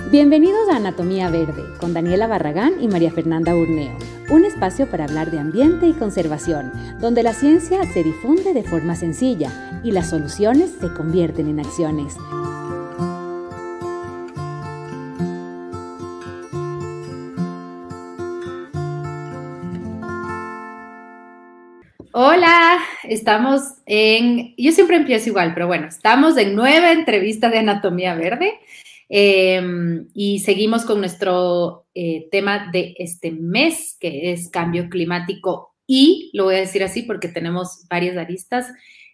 Bienvenidos a Anatomía Verde con Daniela Barragán y María Fernanda Urneo, un espacio para hablar de ambiente y conservación, donde la ciencia se difunde de forma sencilla y las soluciones se convierten en acciones. Hola, yo siempre empiezo igual, pero bueno, estamos en nueva entrevista de Anatomía Verde y seguimos con nuestro tema de este mes, que es cambio climático y, lo voy a decir así porque tenemos varias aristas.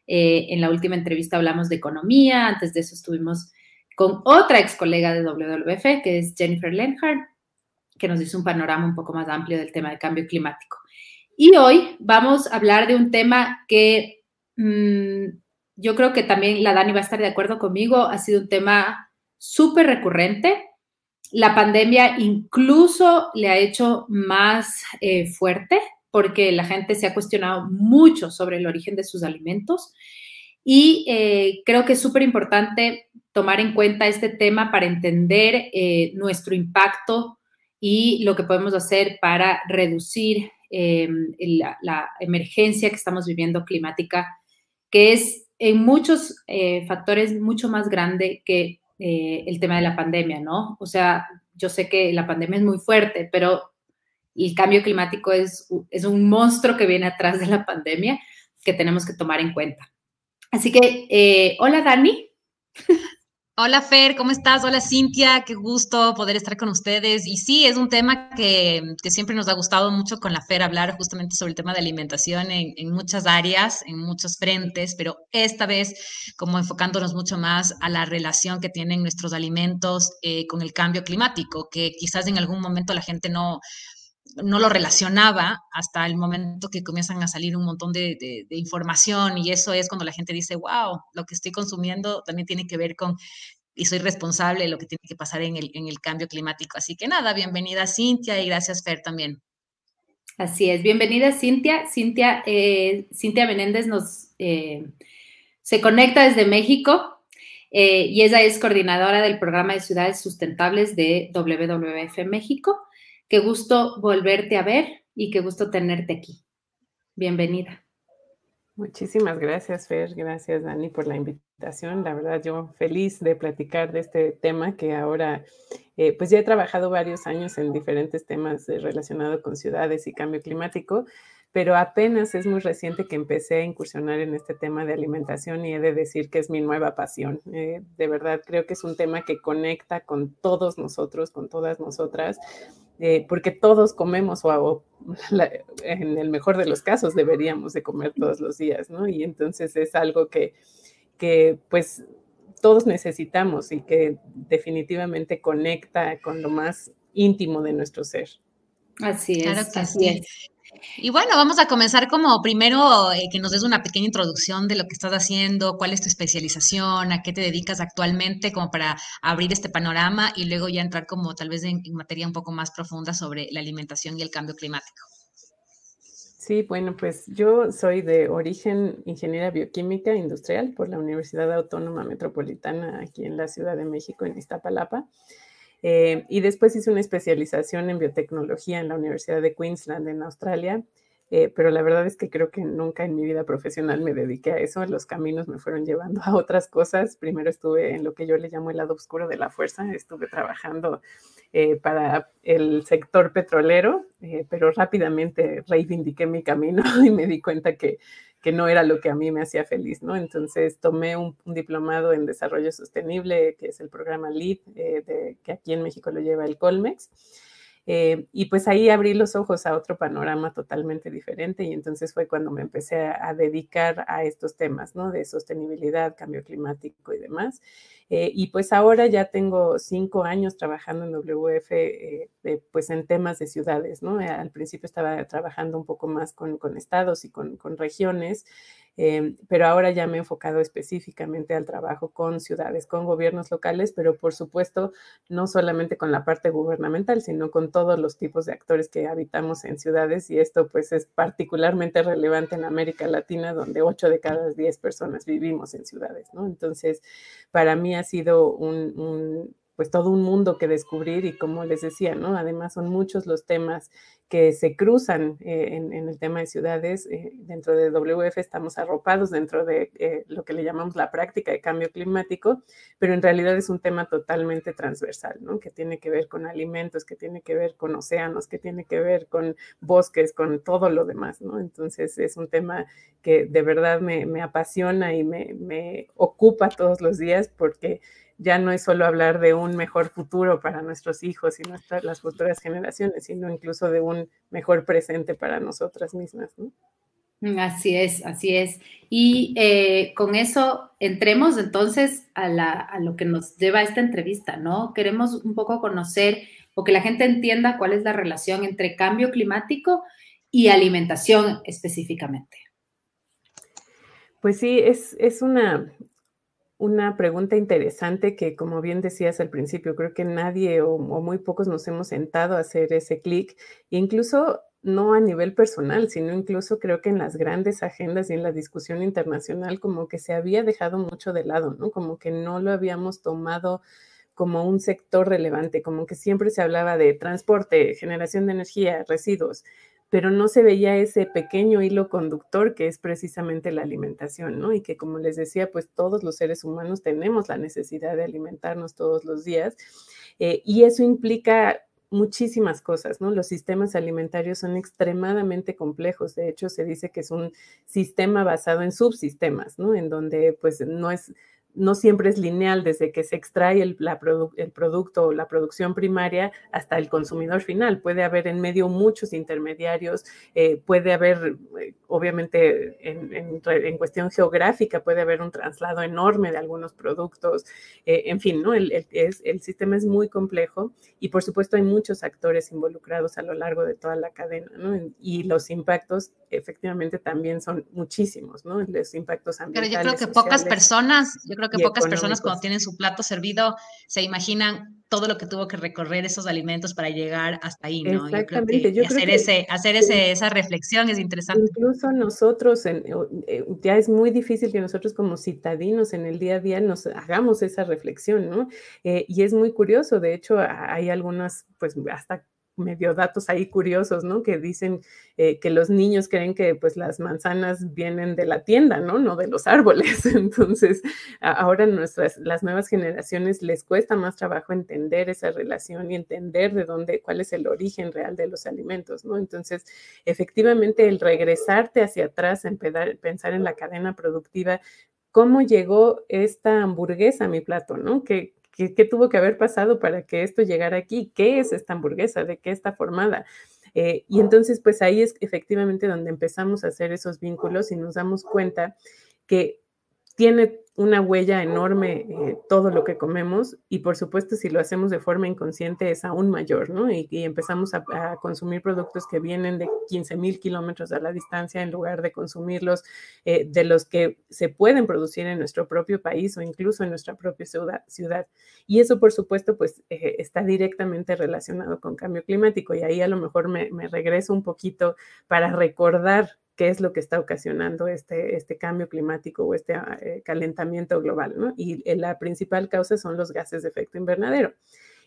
En la última entrevista hablamos de economía, antes de eso estuvimos con otra ex colega de WWF, que es Jennifer Lenhardt, que nos hizo un panorama un poco más amplio del tema de cambio climático. Y hoy vamos a hablar de un tema que yo creo que también la Dani va a estar de acuerdo conmigo, ha sido un tema súper recurrente. La pandemia incluso le ha hecho más fuerte porque la gente se ha cuestionado mucho sobre el origen de sus alimentos y creo que es súper importante tomar en cuenta este tema para entender nuestro impacto y lo que podemos hacer para reducir la emergencia que estamos viviendo climática, que es en muchos factores mucho más grande que el tema de la pandemia, ¿no? O sea, yo sé que la pandemia es muy fuerte, pero el cambio climático es un monstruo que viene atrás de la pandemia que tenemos que tomar en cuenta. Así que, hola Dani. Hola Fer, ¿cómo estás? Hola Cintia, qué gusto poder estar con ustedes. Y sí, es un tema que siempre nos ha gustado mucho con la Fer hablar justamente sobre el tema de alimentación en muchas áreas, en muchos frentes, pero esta vez como enfocándonos mucho más a la relación que tienen nuestros alimentos con el cambio climático, que quizás en algún momento la gente no lo relacionaba hasta el momento que comienzan a salir un montón de información y eso es cuando la gente dice, wow, lo que estoy consumiendo también tiene que ver con y soy responsable de lo que tiene que pasar en el cambio climático. Así que nada, bienvenida Cintia y gracias Fer también. Así es, bienvenida Cintia. Cintia Menéndez se conecta desde México y ella es coordinadora del programa de ciudades sustentables de WWF México. Qué gusto volverte a ver y qué gusto tenerte aquí. Bienvenida. Muchísimas gracias, Fer. Gracias, Dani, por la invitación. La verdad, yo feliz de platicar de este tema que ahora, pues ya he trabajado varios años en diferentes temas relacionados con ciudades y cambio climático, pero apenas es muy reciente que empecé a incursionar en este tema de alimentación y he de decir que es mi nueva pasión. De verdad, creo que es un tema que conecta con todos nosotros, con todas nosotras, porque todos comemos en el mejor de los casos deberíamos de comer todos los días, ¿no? Y entonces es algo que pues todos necesitamos y que definitivamente conecta con lo más íntimo de nuestro ser. Así es. Claro que así sí. es. Y bueno, vamos a comenzar como primero que nos des una pequeña introducción de lo que estás haciendo, cuál es tu especialización, a qué te dedicas actualmente, como para abrir este panorama y luego ya entrar como tal vez en materia un poco más profunda sobre la alimentación y el cambio climático. Sí, bueno, pues yo soy de origen ingeniera bioquímica industrial por la Universidad Autónoma Metropolitana aquí en la Ciudad de México, en Iztapalapa. Y después hice una especialización en biotecnología en la Universidad de Queensland, en Australia, pero la verdad es que creo que nunca en mi vida profesional me dediqué a eso. Los caminos me fueron llevando a otras cosas. Primero estuve en lo que yo le llamo el lado oscuro de la fuerza. Estuve trabajando para el sector petrolero, pero rápidamente reivindiqué mi camino y me di cuenta que no era lo que a mí me hacía feliz, ¿no? Entonces tomé un diplomado en desarrollo sostenible, que es el programa LEED, que aquí en México lo lleva el Colmex. Y pues ahí abrí los ojos a otro panorama totalmente diferente y entonces fue cuando me empecé a dedicar a estos temas, ¿no? De sostenibilidad, cambio climático y demás. Y pues ahora ya tengo 5 años trabajando en WWF, pues en temas de ciudades, ¿no? Al principio estaba trabajando un poco más con estados y con regiones, pero ahora ya me he enfocado específicamente al trabajo con ciudades, con gobiernos locales, pero por supuesto no solamente con la parte gubernamental, sino con todos los tipos de actores que habitamos en ciudades y esto pues es particularmente relevante en América Latina, donde 8 de cada 10 personas vivimos en ciudades, ¿no? Entonces, para mí ha sido un pues todo un mundo que descubrir y como les decía, ¿no? Además son muchos los temas que se cruzan en el tema de ciudades. Dentro de WF estamos arropados dentro de lo que le llamamos la práctica de cambio climático, pero en realidad es un tema totalmente transversal, ¿no? Que tiene que ver con alimentos, que tiene que ver con océanos, que tiene que ver con bosques, con todo lo demás, ¿no? Entonces es un tema que de verdad me apasiona y me ocupa todos los días porque ya no es solo hablar de un mejor futuro para nuestros hijos y las futuras generaciones, sino incluso de un mejor presente para nosotras mismas, ¿no? Así es, así es. Y con eso entremos entonces a lo que nos lleva a esta entrevista, ¿no? Queremos un poco conocer o que la gente entienda cuál es la relación entre cambio climático y alimentación específicamente. Pues sí, es una pregunta interesante que, como bien decías al principio, creo que nadie o muy pocos nos hemos sentado a hacer ese clic, incluso no a nivel personal, sino incluso creo que en las grandes agendas y en la discusión internacional como que se había dejado mucho de lado, ¿no? Como que no lo habíamos tomado como un sector relevante, como que siempre se hablaba de transporte, generación de energía, residuos, pero no se veía ese pequeño hilo conductor que es precisamente la alimentación, ¿no? Y que, como les decía, pues todos los seres humanos tenemos la necesidad de alimentarnos todos los días, y eso implica muchísimas cosas, ¿no? Los sistemas alimentarios son extremadamente complejos. De hecho, se dice que es un sistema basado en subsistemas, ¿no? En donde, pues, no siempre es lineal desde que se extrae el producto o la producción primaria hasta el consumidor final. Puede haber en medio muchos intermediarios, puede haber, obviamente, en cuestión geográfica, puede haber un traslado enorme de algunos productos, en fin, ¿no? El sistema es muy complejo y, por supuesto, hay muchos actores involucrados a lo largo de toda la cadena, ¿no? Y los impactos, efectivamente, también son muchísimos, ¿no? Los impactos ambientales, pero yo creo que pocas personas cuando tienen su plato servido se imaginan todo lo que tuvo que recorrer esos alimentos para llegar hasta ahí, ¿no? Exactamente. Yo creo que esa reflexión es interesante. Incluso nosotros, ya es muy difícil que nosotros como citadinos en el día a día nos hagamos esa reflexión, ¿no? Y es muy curioso, de hecho, hay algunas, pues hasta medio datos ahí curiosos, ¿no? Que dicen que los niños creen que pues las manzanas vienen de la tienda, ¿no? No de los árboles. Entonces, ahora las nuevas generaciones les cuesta más trabajo entender esa relación y entender cuál es el origen real de los alimentos, ¿no? Entonces, efectivamente, el regresarte hacia atrás, pensar en la cadena productiva, ¿cómo llegó esta hamburguesa a mi plato, ¿no? ¿Qué tuvo que haber pasado para que esto llegara aquí? ¿Qué es esta hamburguesa? ¿De qué está formada? Y entonces, pues ahí es efectivamente donde empezamos a hacer esos vínculos y nos damos cuenta que tiene una huella enorme todo lo que comemos y, por supuesto, si lo hacemos de forma inconsciente es aún mayor, ¿no? Y empezamos a consumir productos que vienen de 15,000 kilómetros a la distancia en lugar de consumirlos de los que se pueden producir en nuestro propio país o incluso en nuestra propia ciudad. Y eso, por supuesto, pues está directamente relacionado con cambio climático y ahí a lo mejor me regreso un poquito para recordar qué es lo que está ocasionando este cambio climático o este calentamiento global, ¿no? Y la principal causa son los gases de efecto invernadero.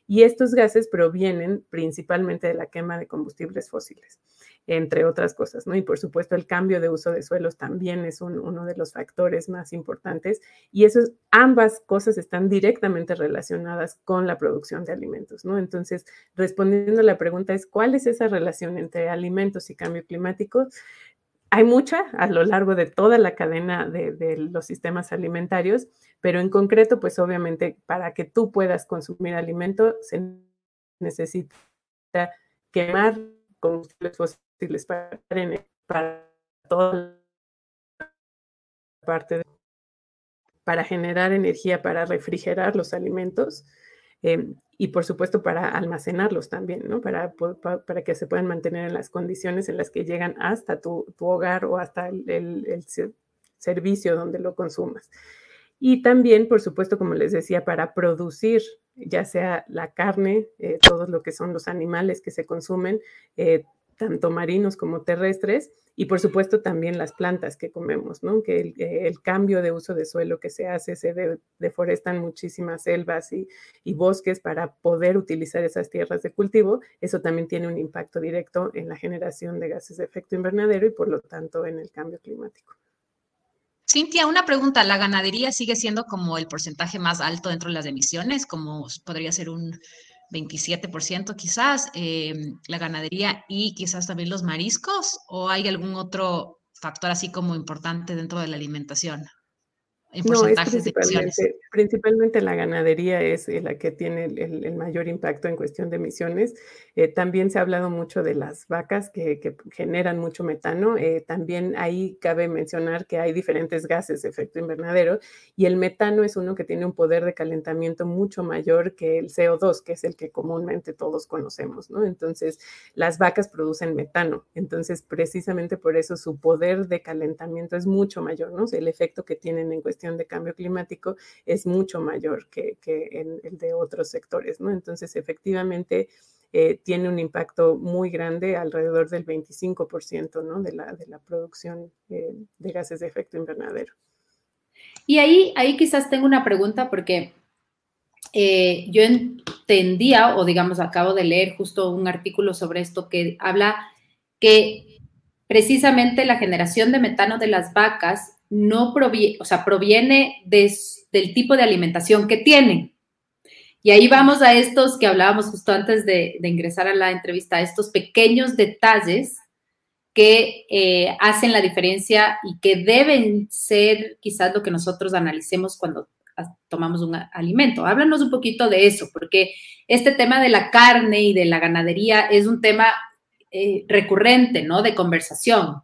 Y estos gases provienen principalmente de la quema de combustibles fósiles, entre otras cosas, ¿no? Y por supuesto el cambio de uso de suelos también es uno de los factores más importantes y ambas cosas están directamente relacionadas con la producción de alimentos, ¿no? Entonces, respondiendo a la pregunta es, ¿cuál es esa relación entre alimentos y cambio climático? Hay mucha a lo largo de toda la cadena de los sistemas alimentarios, pero en concreto, pues obviamente para que tú puedas consumir alimento se necesita quemar combustibles fósiles para toda la parte para generar energía, para refrigerar los alimentos y por supuesto para almacenarlos también, ¿no? Para que se puedan mantener en las condiciones en las que llegan hasta tu hogar o hasta el servicio donde lo consumas. Y también, por supuesto, como les decía, para producir ya sea la carne, todo lo que son los animales que se consumen, tanto marinos como terrestres, Y por supuesto también las plantas que comemos, ¿no? Que el cambio de uso de suelo que se hace, se deforestan muchísimas selvas y bosques para poder utilizar esas tierras de cultivo. Eso también tiene un impacto directo en la generación de gases de efecto invernadero y por lo tanto en el cambio climático. Cintia, una pregunta. ¿La ganadería sigue siendo como el porcentaje más alto dentro de las emisiones? Como podría ser un 27% quizás, la ganadería y quizás también los mariscos, ¿o hay algún otro factor así como importante dentro de la alimentación en No, es porcentajes de emisiones? principalmente la ganadería es la que tiene el mayor impacto en cuestión de emisiones. También se ha hablado mucho de las vacas que generan mucho metano. También ahí cabe mencionar que hay diferentes gases de efecto invernadero y el metano es uno que tiene un poder de calentamiento mucho mayor que el CO2, que es el que comúnmente todos conocemos, ¿no? Entonces, las vacas producen metano. Entonces, precisamente por eso su poder de calentamiento es mucho mayor, ¿no? O sea, el efecto que tienen en cuestión de cambio climático es mucho mayor que en el de otros sectores, ¿no? Entonces, efectivamente, tiene un impacto muy grande, alrededor del 25%, ¿no? de la producción de gases de efecto invernadero. Y ahí quizás tengo una pregunta porque yo entendía, o digamos, acabo de leer justo un artículo sobre esto que habla que precisamente la generación de metano de las vacas no proviene, o sea, proviene del tipo de alimentación que tienen. Y ahí vamos a estos que hablábamos justo antes de ingresar a la entrevista, a estos pequeños detalles que hacen la diferencia y que deben ser quizás lo que nosotros analicemos cuando tomamos un alimento. Háblanos un poquito de eso, porque este tema de la carne y de la ganadería es un tema recurrente, ¿no? De conversación.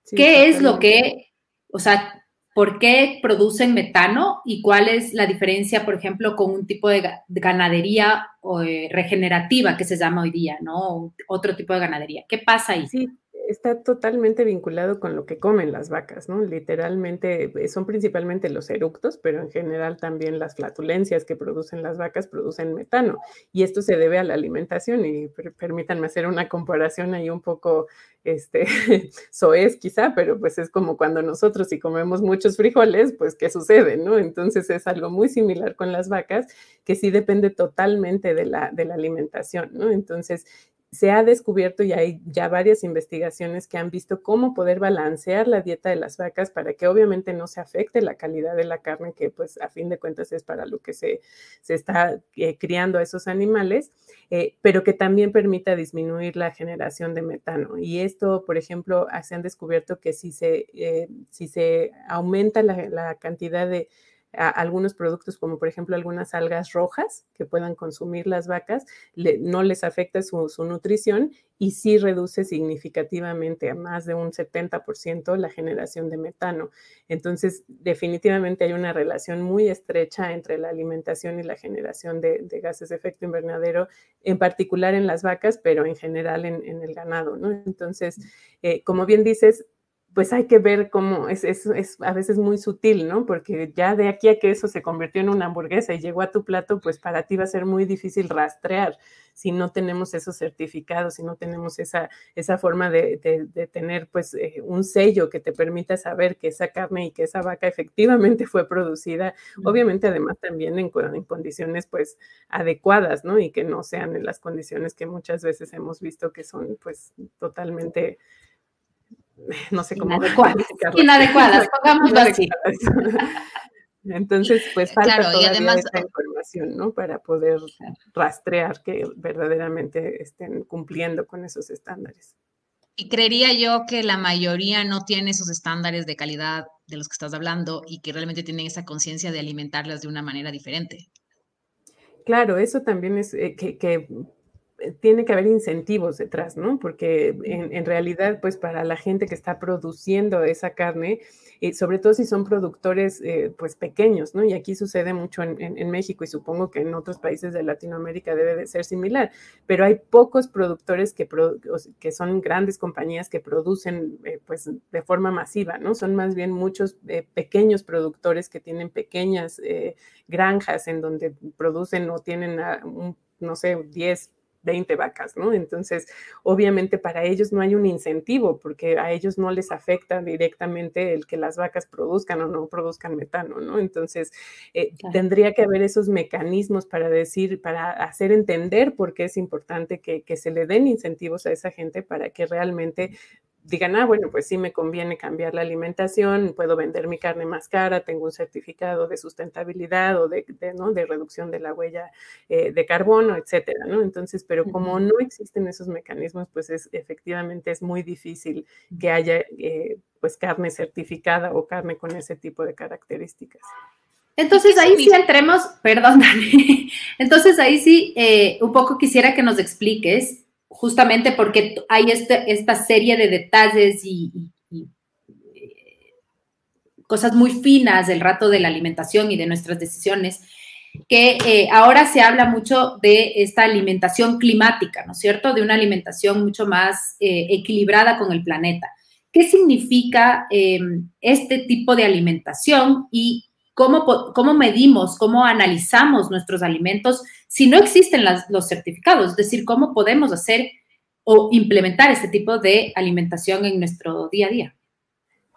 Sí, ¿qué es lo que, o sea, por qué producen metano y cuál es la diferencia, por ejemplo, con un tipo de ganadería regenerativa que se llama hoy día, ¿no? Otro tipo de ganadería. ¿Qué pasa ahí? Sí, está totalmente vinculado con lo que comen las vacas, ¿no? Literalmente son principalmente los eructos, pero en general también las flatulencias que producen las vacas producen metano. Y esto se debe a la alimentación y permítanme hacer una comparación ahí un poco soez quizá, pero pues es como cuando nosotros si comemos muchos frijoles, pues ¿qué sucede, no? Entonces es algo muy similar con las vacas que sí depende totalmente de la alimentación, ¿no? Entonces se ha descubierto y hay ya varias investigaciones que han visto cómo poder balancear la dieta de las vacas para que obviamente no se afecte la calidad de la carne, que pues a fin de cuentas es para lo que se está criando a esos animales, pero que también permita disminuir la generación de metano. Y esto, por ejemplo, se han descubierto que si se aumenta la cantidad de algunos productos como por ejemplo algunas algas rojas que puedan consumir las vacas, no les afecta su nutrición y sí reduce significativamente a más de un 70% la generación de metano. Entonces, definitivamente hay una relación muy estrecha entre la alimentación y la generación de gases de efecto invernadero, en particular en las vacas, pero en general en el ganado, ¿no? Entonces, como bien dices, pues hay que ver cómo es a veces muy sutil, ¿no? Porque ya de aquí a que eso se convirtió en una hamburguesa y llegó a tu plato, pues para ti va a ser muy difícil rastrear si no tenemos esos certificados, si no tenemos esa forma de tener pues un sello que te permita saber que esa carne y que esa vaca efectivamente fue producida, obviamente además también en condiciones pues adecuadas, ¿no? Y que no sean en las condiciones que muchas veces hemos visto que son pues totalmente no sé cómo inadecuadas, pongámoslo así. Entonces, pues falta claro, todavía además, esa información, ¿no? Para poder rastrear que verdaderamente estén cumpliendo con esos estándares. Y creería yo que la mayoría no tiene esos estándares de calidad de los que estás hablando y que realmente tienen esa conciencia de alimentarlas de una manera diferente. Claro, eso también es que tiene que haber incentivos detrás, ¿no? Porque en realidad, pues para la gente que está produciendo esa carne, sobre todo si son productores pues pequeños, ¿no? Y aquí sucede mucho en México y supongo que en otros países de Latinoamérica debe de ser similar, pero hay pocos productores que son grandes compañías que producen pues de forma masiva, ¿no? Son más bien muchos pequeños productores que tienen pequeñas granjas en donde producen o tienen no sé, 10 20 vacas, ¿no? Entonces, obviamente para ellos no hay un incentivo porque a ellos no les afecta directamente el que las vacas produzcan o no produzcan metano, ¿no? Entonces, claro, tendría que haber esos mecanismos para decir, para hacer entender por qué es importante que se le den incentivos a esa gente para que realmente digan, bueno, pues sí me conviene cambiar la alimentación, puedo vender mi carne más cara, tengo un certificado de sustentabilidad o de reducción de la huella de carbono, etcétera, ¿no? Entonces, pero como no existen esos mecanismos, pues efectivamente es muy difícil que haya pues carne certificada o carne con ese tipo de características. Entonces ahí sí entremos, perdón, Dani. Entonces ahí sí un poco quisiera que nos expliques justamente porque hay esta serie de detalles y cosas muy finas del rato de la alimentación y de nuestras decisiones, que ahora se habla mucho de esta alimentación climática, ¿no es cierto? De una alimentación mucho más equilibrada con el planeta. ¿Qué significa este tipo de alimentación y cómo medimos, cómo analizamos nuestros alimentos si no existen los certificados? Es decir, ¿cómo podemos hacer o implementar este tipo de alimentación en nuestro día a día?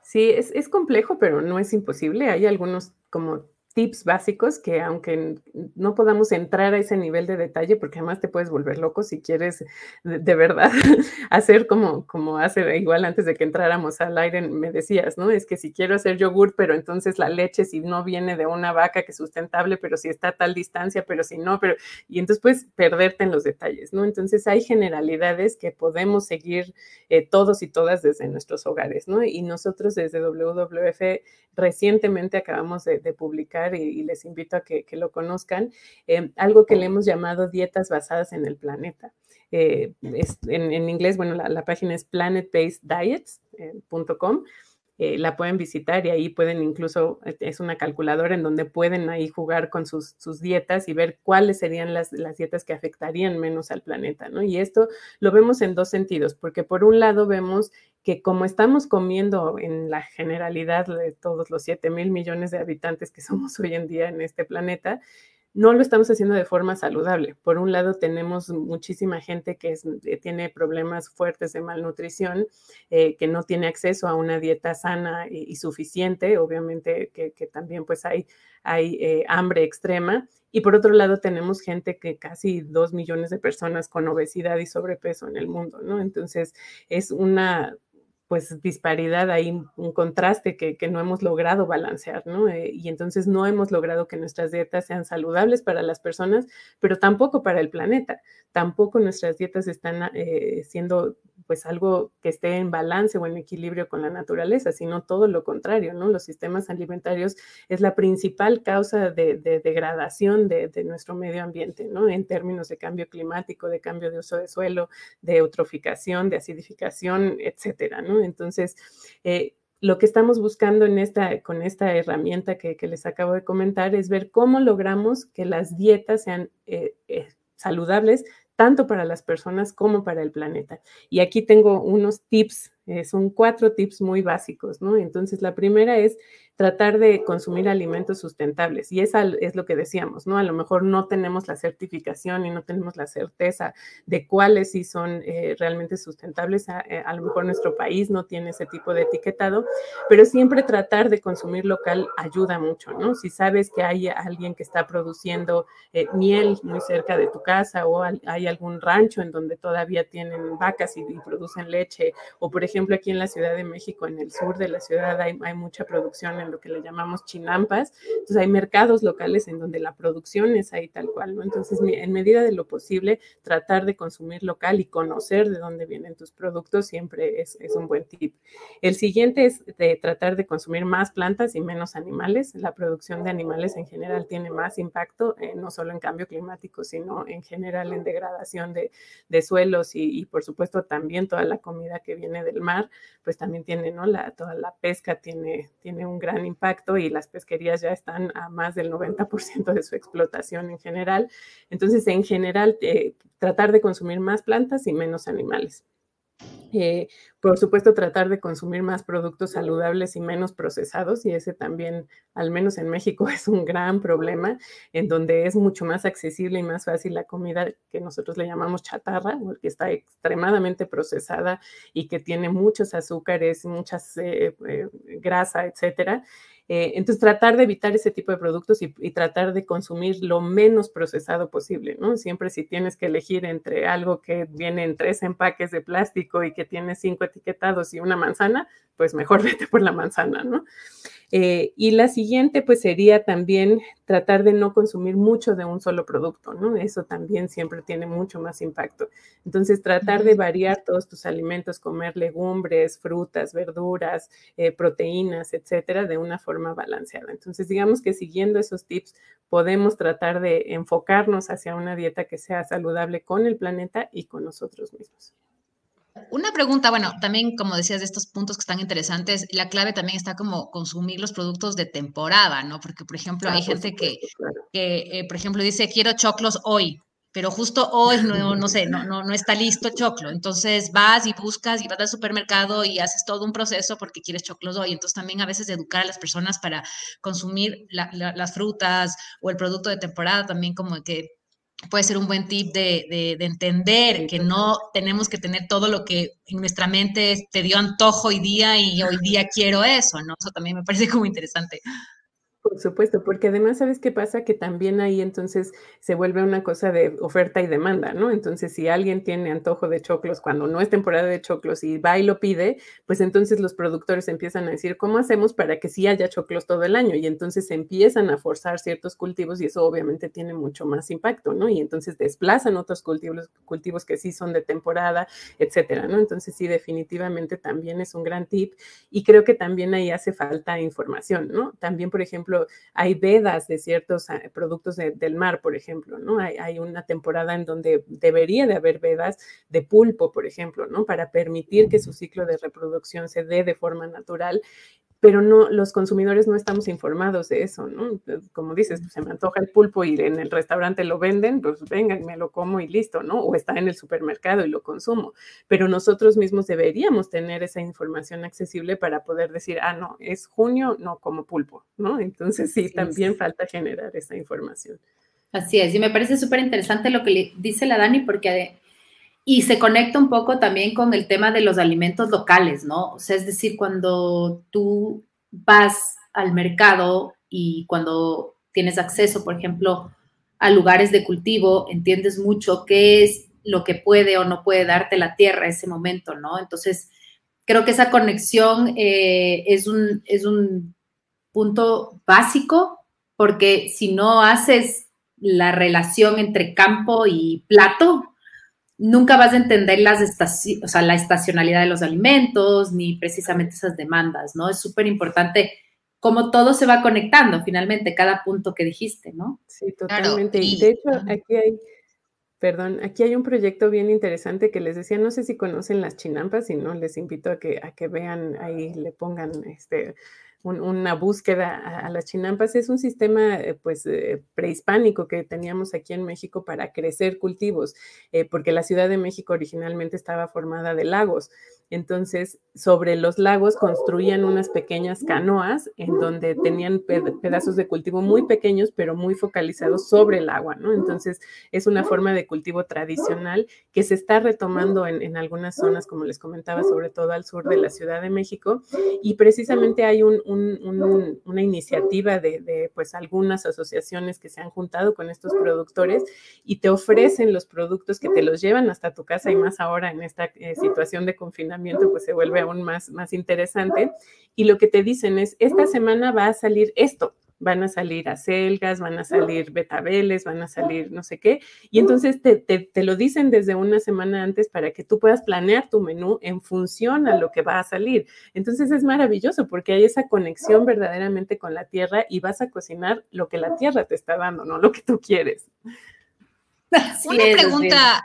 Sí, es complejo, pero no es imposible. Hay algunos como tips básicos que aunque no podamos entrar a ese nivel de detalle, porque además te puedes volver loco si quieres de verdad hacer como hace igual antes de que entráramos al aire, me decías, ¿no? Es que si quiero hacer yogur, pero entonces la leche si no viene de una vaca que es sustentable, pero si está a tal distancia, pero si no, y entonces puedes perderte en los detalles, ¿no? Entonces hay generalidades que podemos seguir todos y todas desde nuestros hogares, ¿no? Y nosotros desde WWF recientemente acabamos de publicar y les invito a que lo conozcan, algo que le hemos llamado dietas basadas en el planeta. En inglés, bueno, la página es planetbaseddiets.com. La pueden visitar y ahí pueden incluso, es una calculadora en donde pueden ahí jugar con sus dietas y ver cuáles serían las dietas que afectarían menos al planeta, ¿no? Y esto lo vemos en dos sentidos, porque por un lado vemos que como estamos comiendo en la generalidad de todos los 7,000 millones de habitantes que somos hoy en día en este planeta, no lo estamos haciendo de forma saludable. Por un lado, tenemos muchísima gente que tiene problemas fuertes de malnutrición, que no tiene acceso a una dieta sana y suficiente. Obviamente que también pues hay hambre extrema. Y por otro lado, tenemos gente que casi 2 millones de personas con obesidad y sobrepeso en el mundo, ¿no? Entonces, es una pues disparidad, hay un contraste que no hemos logrado balancear, ¿no? Y entonces no hemos logrado que nuestras dietas sean saludables para las personas, pero tampoco para el planeta. Tampoco nuestras dietas están siendo pues algo que esté en balance o en equilibrio con la naturaleza, sino todo lo contrario, ¿no? Los sistemas alimentarios es la principal causa de degradación de nuestro medio ambiente, ¿no? En términos de cambio climático, de cambio de uso de suelo, de eutroficación, de acidificación, etcétera, ¿no? Entonces, lo que estamos buscando con esta herramienta que les acabo de comentar es ver cómo logramos que las dietas sean saludables tanto para las personas como para el planeta. Y aquí tengo unos tips, son 4 tips muy básicos, ¿no? Entonces, la primera es tratar de consumir alimentos sustentables. Y esa es lo que decíamos, ¿no? A lo mejor no tenemos la certificación y no tenemos la certeza de cuáles sí son realmente sustentables. A lo mejor nuestro país no tiene ese tipo de etiquetado, pero siempre tratar de consumir local ayuda mucho, ¿no? Si sabes que hay alguien que está produciendo miel muy cerca de tu casa o hay algún rancho en donde todavía tienen vacas y producen leche, o por ejemplo aquí en la Ciudad de México, en el sur de la ciudad hay mucha producción en lo que le llamamos chinampas, entonces hay mercados locales en donde la producción es ahí tal cual, ¿no? Entonces, en medida de lo posible, tratar de consumir local y conocer de dónde vienen tus productos siempre es un buen tip. El siguiente es de tratar de consumir más plantas y menos animales. La producción de animales en general tiene más impacto, no solo en cambio climático, sino en general en degradación de suelos y por supuesto también toda la comida que viene del mar, pues también tiene, ¿no? Toda la pesca tiene un gran impacto y las pesquerías ya están a más del 90% de su explotación en general. Entonces, en general, tratar de consumir más plantas y menos animales. Por supuesto, tratar de consumir más productos saludables y menos procesados, y ese también, al menos en México, es un gran problema, en donde es mucho más accesible y más fácil la comida que nosotros le llamamos chatarra, porque está extremadamente procesada y que tiene muchos azúcares, muchas grasa, etcétera. Entonces, tratar de evitar ese tipo de productos y tratar de consumir lo menos procesado posible, ¿no? Siempre si tienes que elegir entre algo que viene en 3 empaques de plástico y que tiene 5 etiquetados y una manzana, pues mejor vete por la manzana, ¿no? Y la siguiente, pues sería también tratar de no consumir mucho de un solo producto, ¿no? Eso también siempre tiene mucho más impacto. Entonces, tratar de variar todos tus alimentos, comer legumbres, frutas, verduras, proteínas, etcétera, de una forma balanceada. Entonces, digamos que siguiendo esos tips, podemos tratar de enfocarnos hacia una dieta que sea saludable con el planeta y con nosotros mismos. Una pregunta, bueno, también como decías de estos puntos que están interesantes, la clave también está como consumir los productos de temporada, ¿no? Porque, por ejemplo, hay Por gente supuesto, claro. por ejemplo, dice, quiero choclos hoy, pero justo hoy no sé, no está listo el choclo. Entonces vas y buscas y vas al supermercado y haces todo un proceso porque quieres choclos hoy. Entonces también a veces educar a las personas para consumir las frutas o el producto de temporada también como que puede ser un buen tip de entender Sí, que no tenemos que tener todo lo que en nuestra mente te dio antojo hoy día y hoy día quiero eso, ¿no? Eso también me parece como interesante. por supuesto, porque además, ¿sabes qué pasa? Que también ahí entonces se vuelve una cosa de oferta y demanda, ¿no? Entonces, si alguien tiene antojo de choclos cuando no es temporada de choclos y va y lo pide, pues entonces los productores empiezan a decir, ¿cómo hacemos para que sí haya choclos todo el año? Y entonces empiezan a forzar ciertos cultivos y eso obviamente tiene mucho más impacto, ¿no? Y entonces desplazan otros cultivos que sí son de temporada, etcétera, ¿no? Entonces, sí, definitivamente también es un gran tip y creo que también ahí hace falta información, ¿no? También, por ejemplo, hay vedas de ciertos productos del mar, por ejemplo, ¿no? Hay una temporada en donde debería de haber vedas de pulpo, por ejemplo, ¿no? Para permitir que su ciclo de reproducción se dé de forma natural, pero no, los consumidores no estamos informados de eso, ¿no? Como dices, pues se me antoja el pulpo y en el restaurante lo venden, pues venga, me lo como y listo, ¿no? O está en el supermercado y lo consumo. Pero nosotros mismos deberíamos tener esa información accesible para poder decir, ah, no, es junio, no como pulpo, ¿no? Entonces sí, también falta generar esa información. Así es, y me parece súper interesante lo que le dice la Dani, porque y se conecta un poco también con el tema de los alimentos locales, ¿no? O sea, es decir, cuando tú vas al mercado y cuando tienes acceso, por ejemplo, a lugares de cultivo, entiendes mucho qué es lo que puede o no puede darte la tierra en ese momento, ¿no? Entonces, creo que esa conexión es un punto básico, porque si no haces la relación entre campo y plato, nunca vas a entender o sea, la estacionalidad de los alimentos, ni precisamente esas demandas, ¿no? Es súper importante cómo todo se va conectando finalmente, cada punto que dijiste, ¿no? Sí, Claro, totalmente. Y de hecho, aquí hay un proyecto bien interesante que les decía, no sé si conocen las chinampas, si no, les invito a que vean, ahí le pongan una búsqueda a las chinampas. Es un sistema prehispánico que teníamos aquí en México para crecer cultivos, porque la Ciudad de México originalmente estaba formada de lagos. Entonces, sobre los lagos construían unas pequeñas canoas en donde tenían pedazos de cultivo muy pequeños, pero muy focalizados sobre el agua, ¿no? Entonces, es una forma de cultivo tradicional que se está retomando en algunas zonas, como les comentaba, sobre todo al sur de la Ciudad de México, y precisamente hay una iniciativa de pues algunas asociaciones que se han juntado con estos productores y te ofrecen los productos que te los llevan hasta tu casa, y más ahora en esta situación de confinamiento, pues se vuelve aún más interesante, y lo que te dicen es, esta semana va a salir esto, van a salir acelgas, van a salir betabeles, van a salir no sé qué, y entonces te lo dicen desde una semana antes para que tú puedas planear tu menú en función a lo que va a salir. Entonces es maravilloso porque hay esa conexión verdaderamente con la tierra y vas a cocinar lo que la tierra te está dando, no lo que tú quieres. Una pregunta,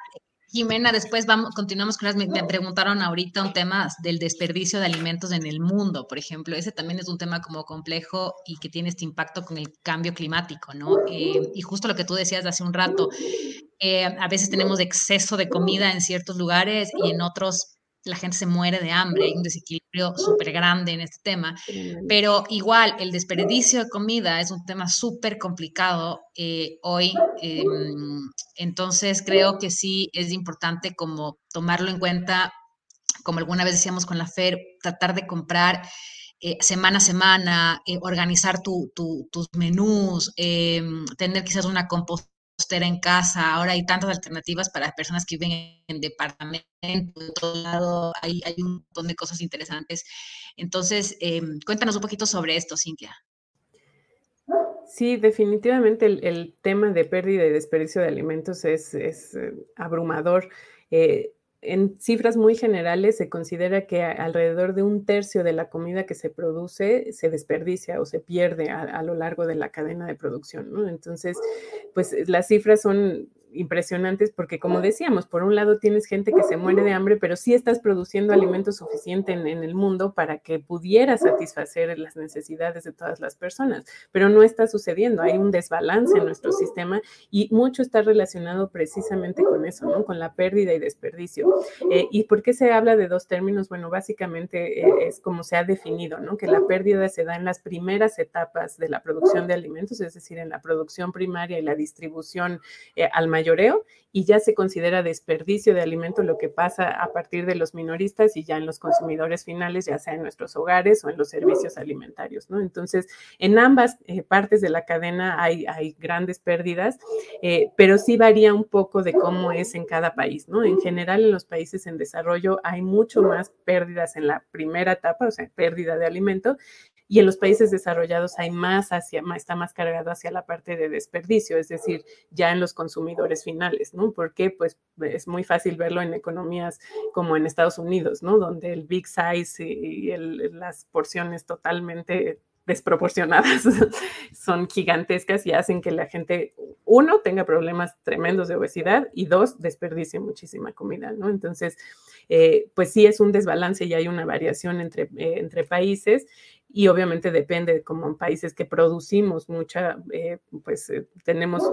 Jimena, después continuamos con las, me preguntaron ahorita un tema del desperdicio de alimentos en el mundo, por ejemplo, ese también es un tema como complejo y que tiene este impacto con el cambio climático, ¿no? Y justo lo que tú decías hace un rato, a veces tenemos exceso de comida en ciertos lugares y en otros la gente se muere de hambre, hay un desequilibrio súper grande en este tema, pero igual el desperdicio de comida es un tema súper complicado hoy, entonces creo que sí es importante como tomarlo en cuenta, como alguna vez decíamos con la FER, tratar de comprar semana a semana, organizar tus menús, tener quizás una compostera en casa. Ahora hay tantas alternativas para personas que viven en departamentos, de todo lado, hay un montón de cosas interesantes. Entonces, cuéntanos un poquito sobre esto, Cintia. Sí, definitivamente el tema de pérdida y desperdicio de alimentos es abrumador. En cifras muy generales se considera que alrededor de 1/3 de la comida que se produce se desperdicia o se pierde a lo largo de la cadena de producción, ¿no? Entonces, pues las cifras son impresionantes porque, como decíamos, por un lado tienes gente que se muere de hambre, pero sí estás produciendo alimento suficiente en el mundo para que pudiera satisfacer las necesidades de todas las personas, pero no está sucediendo, hay un desbalance en nuestro sistema y mucho está relacionado precisamente con eso, ¿no? Con la pérdida y desperdicio. ¿Y por qué se habla de dos términos? Bueno, básicamente es como se ha definido, ¿no? Que la pérdida se da en las primeras etapas de la producción de alimentos, es decir, en la producción primaria y la distribución al mayoreo, y ya se considera desperdicio de alimento lo que pasa a partir de los minoristas y ya en los consumidores finales, ya sea en nuestros hogares o en los servicios alimentarios, ¿no? Entonces, en ambas partes de la cadena hay grandes pérdidas, pero sí varía un poco de cómo es en cada país, ¿no? En general, en los países en desarrollo hay mucho más pérdidas en la primera etapa, o sea, pérdida de alimento, y en los países desarrollados hay está más cargado hacia la parte de desperdicio, es decir, ya en los consumidores finales, ¿no? Porque pues es muy fácil verlo en economías como en Estados Unidos, ¿no? Donde el big size y las porciones totalmente desproporcionadas son gigantescas y hacen que la gente, uno, tenga problemas tremendos de obesidad y dos, desperdicie muchísima comida, ¿no? Entonces, pues sí es un desbalance y hay una variación entre países. Y obviamente depende, como en países que producimos mucha,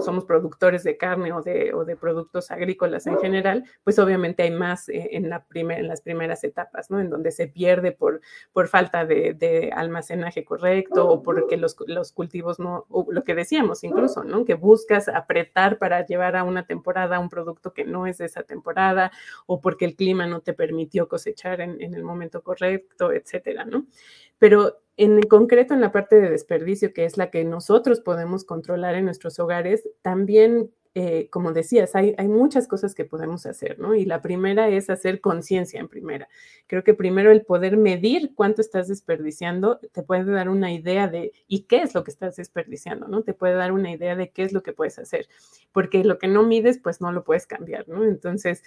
somos productores de carne o de productos agrícolas en general, pues obviamente hay más en las primeras etapas, ¿no? En donde se pierde por falta de almacenaje correcto o porque los cultivos no, o lo que decíamos incluso, ¿no? Que buscas apretar para llevar a una temporada un producto que no es de esa temporada o porque el clima no te permitió cosechar en el momento correcto, etcétera, ¿no? Pero en concreto en la parte de desperdicio, que es la que nosotros podemos controlar en nuestros hogares, también, como decías, hay muchas cosas que podemos hacer, ¿no? Y la primera es hacer conciencia en primera. Creo que primero el poder medir cuánto estás desperdiciando te puede dar una idea de y qué es lo que estás desperdiciando, ¿no? Te puede dar una idea de qué es lo que puedes hacer, porque lo que no mides, pues no lo puedes cambiar, ¿no? Entonces,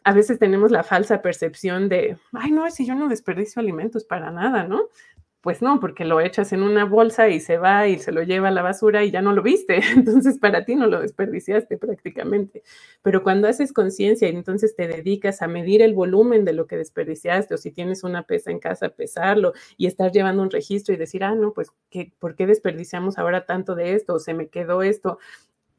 a veces tenemos la falsa percepción de, ay, no, si yo no desperdicio alimentos para nada, ¿no? Pues no, porque lo echas en una bolsa y se va y se lo lleva a la basura y ya no lo viste. Entonces, para ti no lo desperdiciaste prácticamente. Pero cuando haces conciencia y entonces te dedicas a medir el volumen de lo que desperdiciaste o si tienes una pesa en casa, pesarlo y estar llevando un registro y decir, no, pues, ¿por qué desperdiciamos ahora tanto de esto? O se me quedó esto.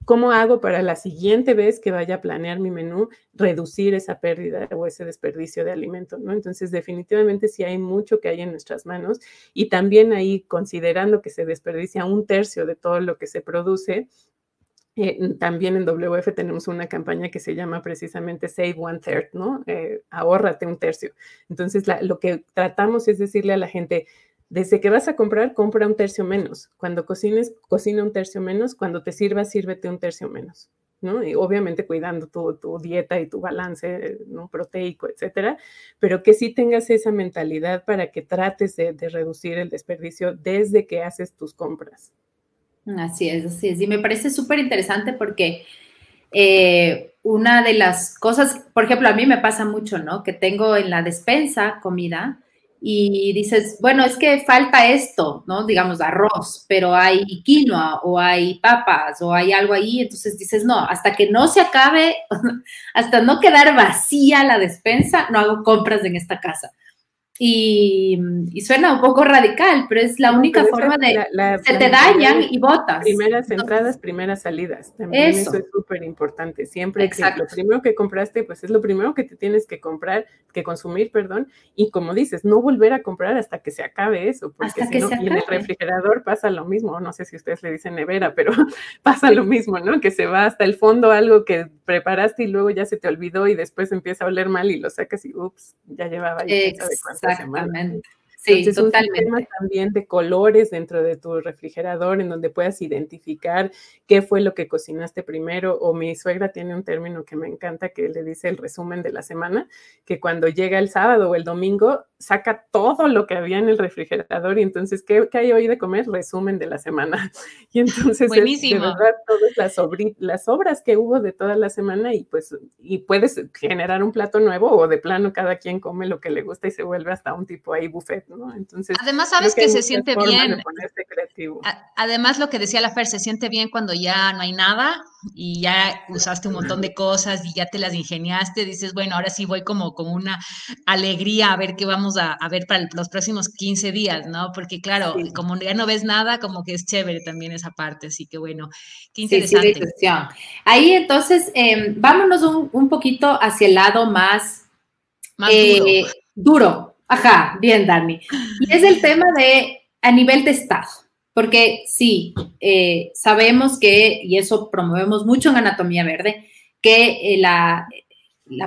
¿Cómo hago para la siguiente vez que vaya a planear mi menú reducir esa pérdida o ese desperdicio de alimento, ¿no? Entonces, definitivamente sí hay mucho que hay en nuestras manos y también ahí, considerando que se desperdicia 1/3 de todo lo que se produce, también en WF tenemos una campaña que se llama precisamente Save 1/3, ¿no? Ahórrate 1/3. Entonces, lo que tratamos es decirle a la gente, desde que vas a comprar, compra 1/3 menos. Cuando cocines, cocina 1/3 menos. Cuando te sirvas, sírvete 1/3 menos, ¿no? Y obviamente cuidando tu dieta y tu balance, ¿no? Proteico, etcétera, pero que sí tengas esa mentalidad para que trates de reducir el desperdicio desde que haces tus compras. Así es, así es. Y me parece súper interesante porque una de las cosas, por ejemplo, a mí me pasa mucho, ¿no? Que tengo en la despensa comida y dices, bueno, es que falta esto, ¿no? Digamos, arroz, pero hay quinoa o hay papas o hay algo ahí, entonces dices, no, hasta que no se acabe, hasta no quedar vacía la despensa, no hago compras en esta casa. y suena un poco radical, pero es la única forma de... se te dañan y botas. Primeras entradas, primeras salidas. También eso es súper importante. Siempre que lo primero que compraste, pues es lo primero que te tienes que comprar, que consumir, perdón, y como dices, no volver a comprar hasta que se acabe eso, porque si no, y en el refrigerador pasa lo mismo, no sé si ustedes le dicen nevera, pero pasa lo mismo, ¿no? Que se va hasta el fondo algo que preparaste y luego ya se te olvidó y después empieza a oler mal y lo sacas y ups, ya llevaba ahí quién sabe cuántas semanas. Sí, entonces, totalmente. un sistema también de colores dentro de tu refrigerador en donde puedas identificar qué fue lo que cocinaste primero, o mi suegra tiene un término que me encanta que le dice el resumen de la semana, que cuando llega el sábado o el domingo saca todo lo que había en el refrigerador y entonces, ¿qué hay hoy de comer? Resumen de la semana. Y entonces, buenísimo. de verdad, todas las sobras que hubo de toda la semana y pues, y puedes generar un plato nuevo o de plano cada quien come lo que le gusta y se vuelve hasta un tipo ahí buffet, ¿no? Entonces, además, sabes que se siente bien. Creativo. Además, lo que decía la Fer, se siente bien cuando ya no hay nada y ya usaste un montón de cosas y ya te las ingeniaste. Dices, bueno, ahora sí voy como con una alegría a ver qué vamos a ver para los próximos 15 días, ¿no? Porque claro, sí, como ya no ves nada, como que es chévere también esa parte. Así que bueno, qué interesante. Sí, sí, ahí entonces, vámonos un poquito hacia el lado más duro. Duro. Ajá, bien, Dani. Y es el tema de a nivel de Estado, porque sí, sabemos que, y eso promovemos mucho en Anatomía Verde, que la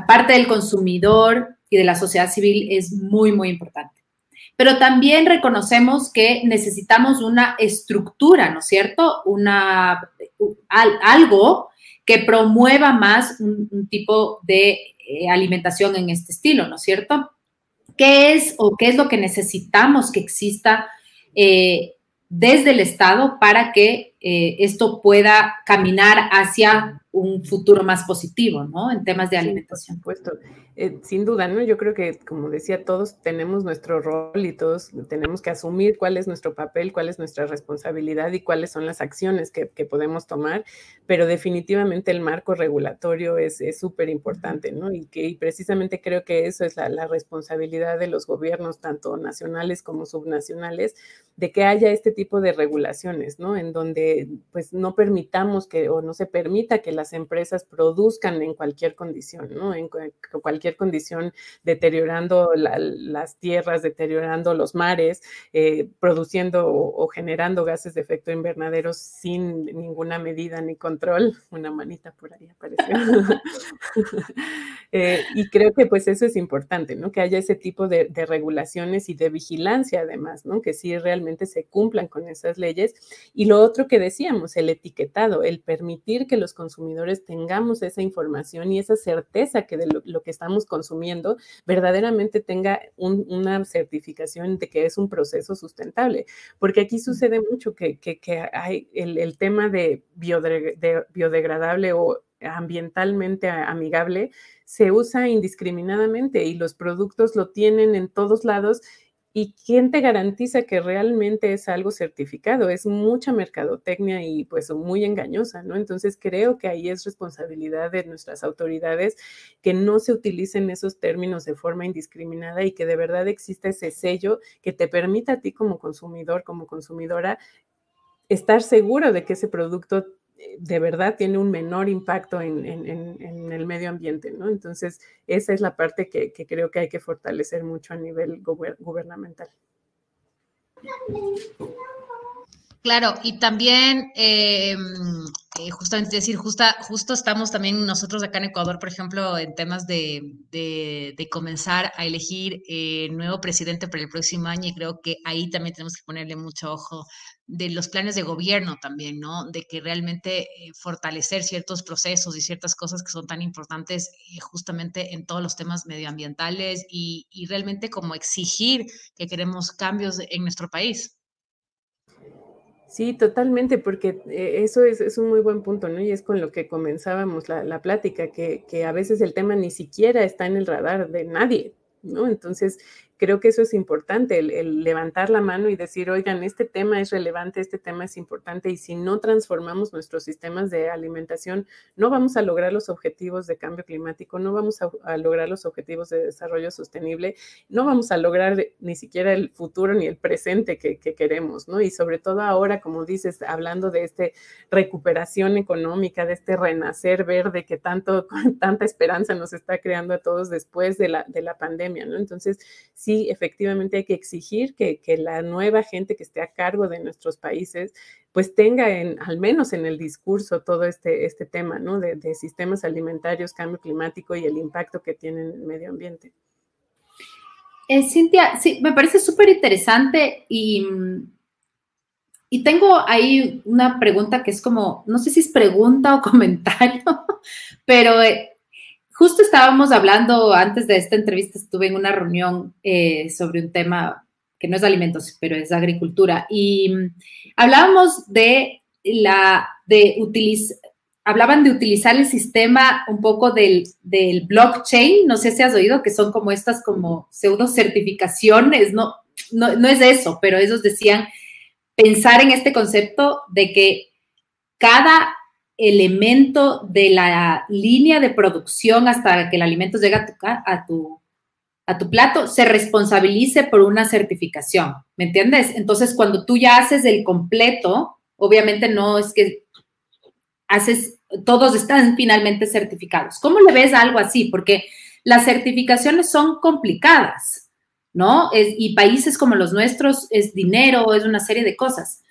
parte del consumidor y de la sociedad civil es muy, muy importante. Pero también reconocemos que necesitamos una estructura, ¿no es cierto? Algo que promueva más un tipo de alimentación en este estilo, ¿no es cierto? ¿Qué es lo que necesitamos que exista desde el Estado para que esto pueda caminar hacia un futuro más positivo, ¿no? En temas de alimentación. Sí, por supuesto. Sin duda, ¿no? Yo creo que, como decía, todos tenemos nuestro rol y todos tenemos que asumir cuál es nuestro papel, cuál es nuestra responsabilidad y cuáles son las acciones que podemos tomar, pero definitivamente el marco regulatorio es súper importante, ¿no? Y precisamente creo que eso es la responsabilidad de los gobiernos, tanto nacionales como subnacionales, de que haya este tipo de regulaciones, ¿no? En donde, pues, no permitamos o no se permita que las empresas produzcan en cualquier condición, ¿no? En cualquier condición, deteriorando las tierras, deteriorando los mares, produciendo o generando gases de efecto invernadero sin ninguna medida ni control. Una manita por ahí apareció. Y creo que pues eso es importante, ¿no? Que haya ese tipo de regulaciones y de vigilancia además, ¿no? Que sí realmente se cumplan con esas leyes. Y lo otro que decíamos, el etiquetado, el permitir que los consumidores tengamos esa información y esa certeza que de lo que estamos consumiendo verdaderamente tenga una certificación de que es un proceso sustentable. Porque aquí sucede mucho que hay el tema de biodegradable o ambientalmente amigable se usa indiscriminadamente y los productos lo tienen en todos lados. ¿Y quién te garantiza que realmente es algo certificado? Es mucha mercadotecnia y pues muy engañosa, ¿no? Entonces creo que ahí es responsabilidad de nuestras autoridades que no se utilicen esos términos de forma indiscriminada y que de verdad exista ese sello que te permita a ti como consumidor, como consumidora, estar seguro de que ese producto de verdad tiene un menor impacto en el medio ambiente, ¿no? Entonces, esa es la parte que creo que hay que fortalecer mucho a nivel gubernamental. Claro, y también justamente decir, justo estamos también nosotros acá en Ecuador, por ejemplo, en temas de comenzar a elegir nuevo presidente para el próximo año, y creo que ahí también tenemos que ponerle mucho ojo de los planes de gobierno también, ¿no? De que realmente fortalecer ciertos procesos y ciertas cosas que son tan importantes justamente en todos los temas medioambientales y realmente como exigir que queremos cambios en nuestro país. Sí, totalmente, porque eso es un muy buen punto, ¿no? Y es con lo que comenzábamos la plática, que a veces el tema ni siquiera está en el radar de nadie, ¿no? Entonces, creo que eso es importante, el levantar la mano y decir, oigan, este tema es relevante, este tema es importante, y si no transformamos nuestros sistemas de alimentación, no vamos a lograr los objetivos de cambio climático, no vamos a lograr los objetivos de desarrollo sostenible, no vamos a lograr ni siquiera el futuro ni el presente que queremos, ¿no? Y sobre todo ahora, como dices, hablando de esta recuperación económica, de este renacer verde que tanta esperanza nos está creando a todos después de la pandemia, ¿no? Entonces, sí, efectivamente hay que exigir que la nueva gente que esté a cargo de nuestros países pues tenga al menos en el discurso todo este tema, ¿no? De sistemas alimentarios, cambio climático y el impacto que tiene en el medio ambiente. Cintia, sí, me parece súper interesante y tengo ahí una pregunta que es como, no sé si es pregunta o comentario, pero justo estábamos hablando antes de esta entrevista, estuve en una reunión sobre un tema que no es alimentos, pero es agricultura, y hablábamos hablaban de utilizar el sistema un poco del blockchain, no sé si has oído, que son como estas como pseudo certificaciones, no es eso, pero ellos decían pensar en este concepto de que cada elemento de la línea de producción hasta que el alimento llega a tu plato se responsabilice por una certificación, ¿me entiendes? Entonces, cuando tú ya haces el completo, obviamente no es que todos están finalmente certificados. ¿Cómo le ves a algo así? Porque las certificaciones son complicadas, ¿no? Y países como los nuestros es dinero, es una serie de cosas.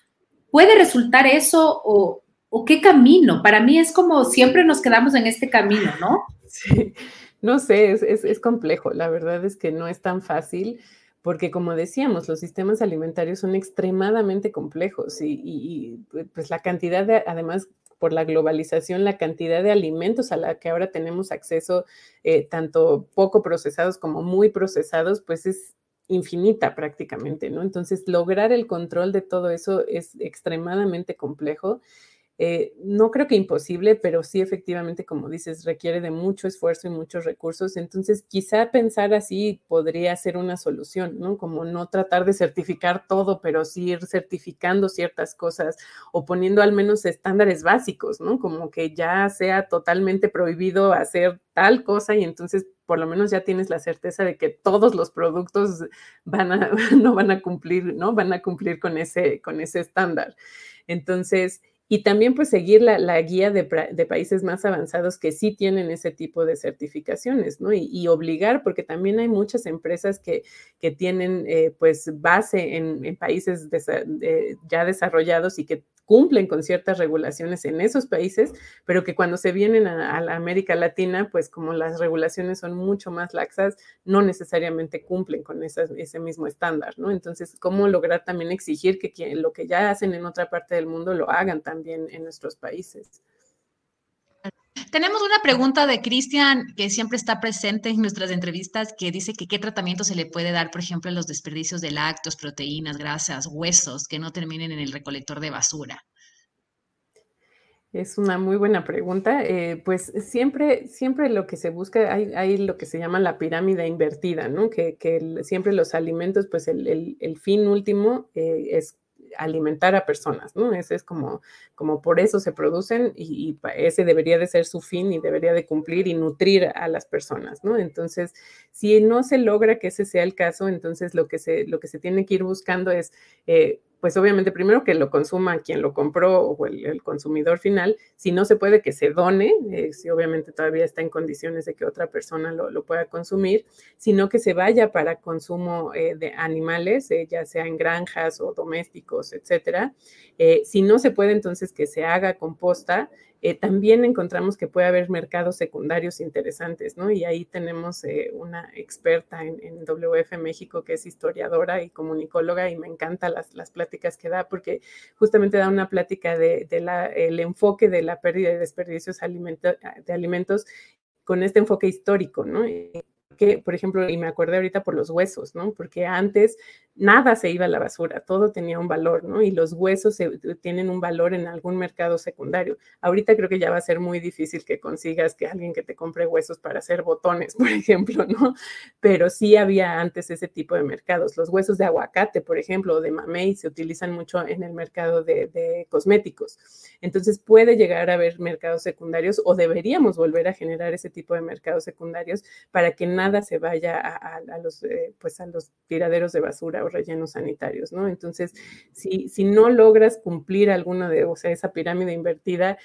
¿Puede resultar eso o qué camino? Para mí es como siempre nos quedamos en este camino, ¿no? Sí, no sé, es complejo. La verdad es que no es tan fácil porque, como decíamos, los sistemas alimentarios son extremadamente complejos y pues la cantidad además, por la globalización, la cantidad de alimentos a la que ahora tenemos acceso, tanto poco procesados como muy procesados, pues es infinita prácticamente, ¿no? Entonces, lograr el control de todo eso es extremadamente complejo. No creo que imposible, pero sí efectivamente, como dices, requiere de mucho esfuerzo y muchos recursos. Entonces, quizá pensar así podría ser una solución, ¿no? Como no tratar de certificar todo, pero sí ir certificando ciertas cosas o poniendo al menos estándares básicos, ¿no? Como que ya sea totalmente prohibido hacer tal cosa y entonces por lo menos ya tienes la certeza de que todos los productos no van a cumplir, ¿no? Van a cumplir con ese estándar. Entonces, y también pues seguir la guía de países más avanzados que sí tienen ese tipo de certificaciones, ¿no? Y obligar, porque también hay muchas empresas que tienen pues base en países ya desarrollados y que cumplen con ciertas regulaciones en esos países, pero que cuando se vienen a la América Latina, pues como las regulaciones son mucho más laxas, no necesariamente cumplen con ese mismo estándar, ¿no? Entonces, ¿cómo lograr también exigir que lo que ya hacen en otra parte del mundo lo hagan también en nuestros países? Tenemos una pregunta de Cristian que siempre está presente en nuestras entrevistas, que dice que qué tratamiento se le puede dar, por ejemplo, a los desperdicios de lácteos, proteínas, grasas, huesos que no terminen en el recolector de basura. Es una muy buena pregunta. Pues siempre lo que se busca, hay lo que se llama la pirámide invertida, ¿no? Que siempre los alimentos, pues el fin último es alimentar a personas, ¿no? Ese es como por eso se producen y ese debería de ser su fin y debería de cumplir y nutrir a las personas, ¿no? Entonces, si no se logra que ese sea el caso, entonces lo que se tiene que ir buscando es pues obviamente primero que lo consuma quien lo compró o el consumidor final, si no se puede que se done, si obviamente todavía está en condiciones de que otra persona lo pueda consumir, sino que se vaya para consumo de animales, ya sea en granjas o domésticos, etcétera. Si no se puede, entonces que se haga composta. También encontramos que puede haber mercados secundarios interesantes, ¿no? Y ahí tenemos una experta en WF México que es historiadora y comunicóloga y me encantan las pláticas que da porque justamente da una plática el enfoque de la pérdida y desperdicios de alimentos con este enfoque histórico, ¿no? Que, por ejemplo, y me acordé ahorita por los huesos, ¿no? Porque antes nada se iba a la basura, todo tenía un valor, ¿no? Y los huesos tienen un valor en algún mercado secundario. Ahorita creo que ya va a ser muy difícil que consigas que alguien que te compre huesos para hacer botones, por ejemplo, ¿no? Pero sí había antes ese tipo de mercados. Los huesos de aguacate, por ejemplo, o de mamey se utilizan mucho en el mercado de cosméticos. Entonces puede llegar a haber mercados secundarios o deberíamos volver a generar ese tipo de mercados secundarios para que nada se vaya a los tiraderos de basura o rellenos sanitarios, ¿no? Entonces, si no logras cumplir alguna de, o sea, esa pirámide invertida,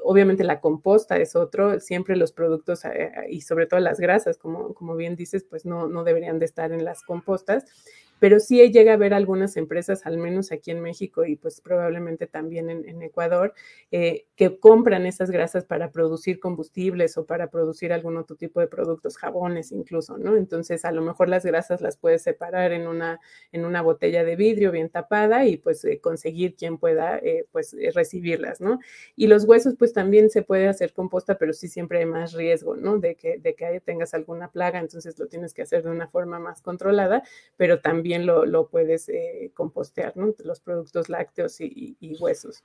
obviamente la composta es otro, siempre los productos y sobre todo las grasas, como bien dices, pues no deberían de estar en las compostas, pero sí llega a haber algunas empresas, al menos aquí en México y pues probablemente también en Ecuador, que compran esas grasas para producir combustibles o para producir algún otro tipo de productos, jabones incluso, ¿no? Entonces, a lo mejor las grasas las puedes separar en una botella de vidrio bien tapada y pues conseguir quien pueda recibirlas, ¿no? Y los huesos pues también se puede hacer composta, pero sí siempre hay más riesgo, ¿no? De que tengas alguna plaga, entonces lo tienes que hacer de una forma más controlada, pero también lo puedes compostear, ¿no? Los productos lácteos y huesos.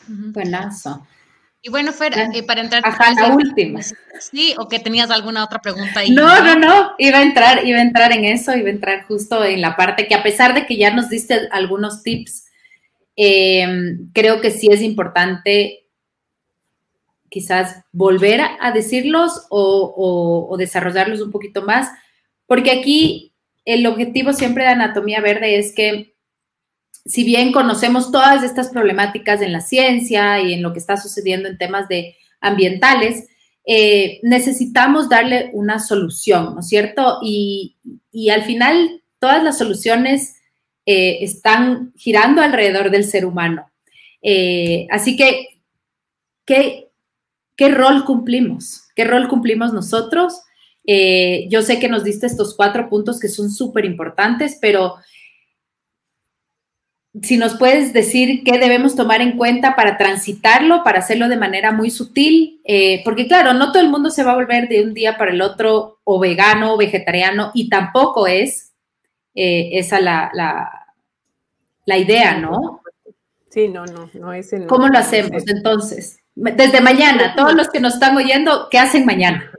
Buenazo. Y bueno, Fer, para entrar... Ajá, la última. Sí, o que tenías alguna otra pregunta ahí. No, iba a entrar en eso, iba a entrar justo en la parte que a pesar de que ya nos diste algunos tips, creo que sí es importante quizás volver a decirlos o desarrollarlos un poquito más, porque aquí el objetivo siempre de Anatomía Verde es que, si bien conocemos todas estas problemáticas en la ciencia y en lo que está sucediendo en temas ambientales, necesitamos darle una solución, ¿no es cierto? Y al final, todas las soluciones están girando alrededor del ser humano. Así que, ¿qué rol cumplimos? ¿Qué rol cumplimos nosotros? Yo sé que nos diste estos 4 puntos que son súper importantes, pero si nos puedes decir qué debemos tomar en cuenta para transitarlo, para hacerlo de manera muy sutil, porque claro, no todo el mundo se va a volver de un día para el otro o vegano o vegetariano y tampoco es esa la idea, ¿no? Sí, no es en... ¿Cómo lo hacemos entonces? Desde mañana, todos los que nos están oyendo, ¿qué hacen mañana?